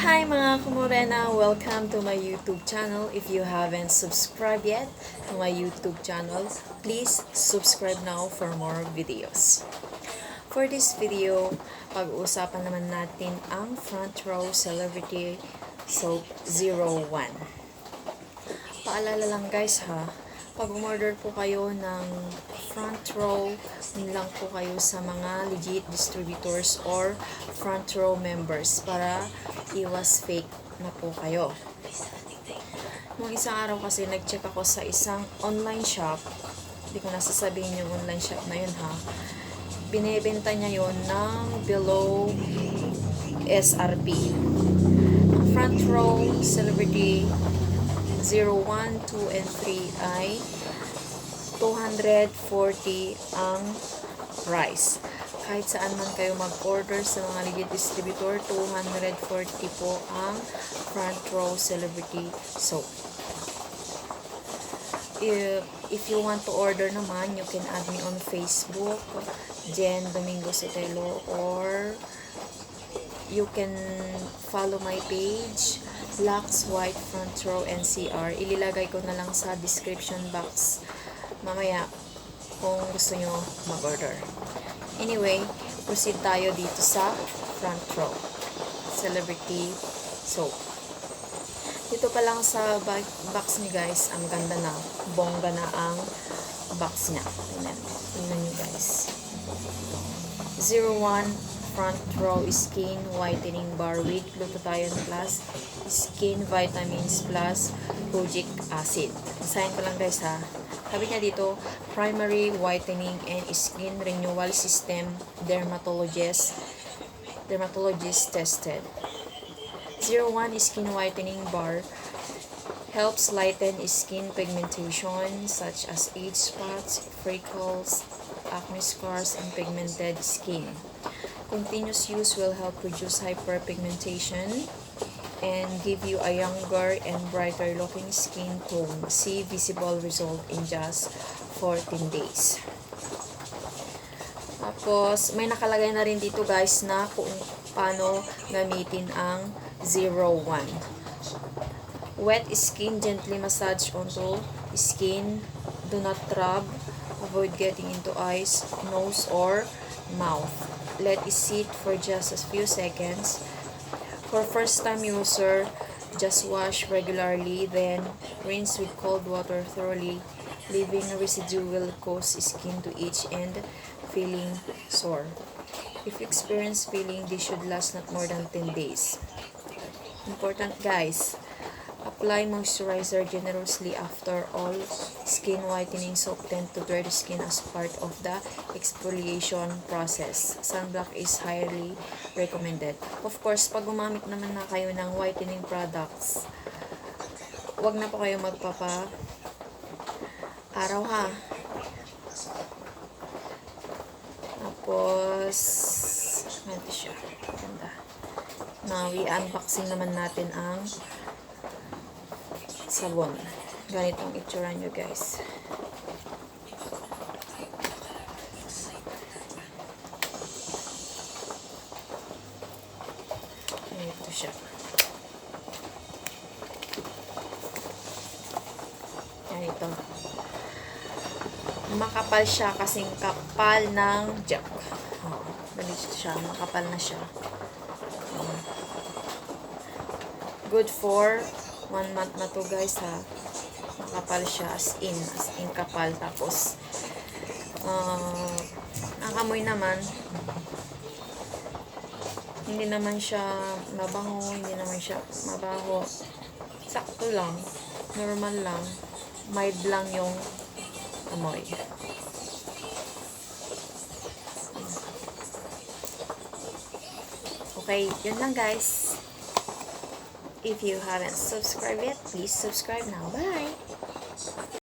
Hi mga Morena! Welcome to my YouTube channel. If you haven't subscribed yet to my YouTube channel, please subscribe now for more videos. For this video, pag-uusapan naman natin ang Front Row Celebrity Soap 01. Paalala lang guys ha, pag umorder po kayo ng Front Row, lang po kayo sa mga legit distributors or Front Row members para iwas fake na po kayo. Nung isang araw kasi nag-check ako sa isang online shop, hindi ko nasasabihin yung online shop na yun ha, binibenta niya yun ng below SRP. Ang Front Row Celebrity 0, 1, 2, and 3 ay 240 ang price. Kahit saan man kayo mag-order sa mga legit distributor, 240 po ang Front Row Celebrity Soap. If you want to order naman, you can add me on Facebook, Jen Domingo Sotelo, or you can follow my page, LUXXE White Frontrow NCR. Ililagay ko na lang sa description box mamaya kung gusto nyo mag-order. Anyway, proceed tayo dito sa Front Row Celebrity Soap. Dito pa lang sa box ni guys, ang ganda na, bongga na ang box niya. Tingnan nyo guys. 01 Front Row Skin Whitening Bar with Glutathione Plus Skin Vitamins Plus Kojic Acid. Basahin ko lang guys ha. Sabi niya dito, Primary Whitening and Skin Renewal System Dermatologist Tested. 01 Skin Whitening Bar helps lighten skin pigmentation such as age spots, freckles, acne scars, and pigmented skin. Continuous use will help reduce hyperpigmentation and give you a younger and brighter looking skin tone. See visible result in just 14 days. Tapos, may nakalagay na rin dito guys na kung paano gamitin ang 01. Wet skin, gently massage onto skin. Do not rub. Avoid getting into eyes, nose, or mouth. Let it sit for just a few seconds. For first-time user, just wash regularly, then rinse with cold water thoroughly. Leaving residue will cause skin to itch and feeling sore. If you experience feeling, this should last not more than 10 days. Important guys, apply moisturizer generously after all. Skin whitening soap tend to dry the skin as part of the exfoliation process. Sunblock is highly recommended. Of course, pag gumamit naman na kayo ng whitening products, wag na po kayo magpapa-araw ha. Tapos, ganito siya. Ganda. Now, i-unboxing naman natin ang sabon. Ganito ang itsura nyo guys. Ganito siya. Ganito. Makapal siya kasing kapal ng jack. Ganito siya. Makapal na siya. Good for 1 month na to guys ha. Makapal siya as in kapal. Tapos ang amoy naman hindi naman siya mabango, hindi naman siya mabaho, sakto lang, normal lang, mild lang yung amoy. Okay, yun lang guys. If you haven't subscribed yet, please subscribe now. Bye!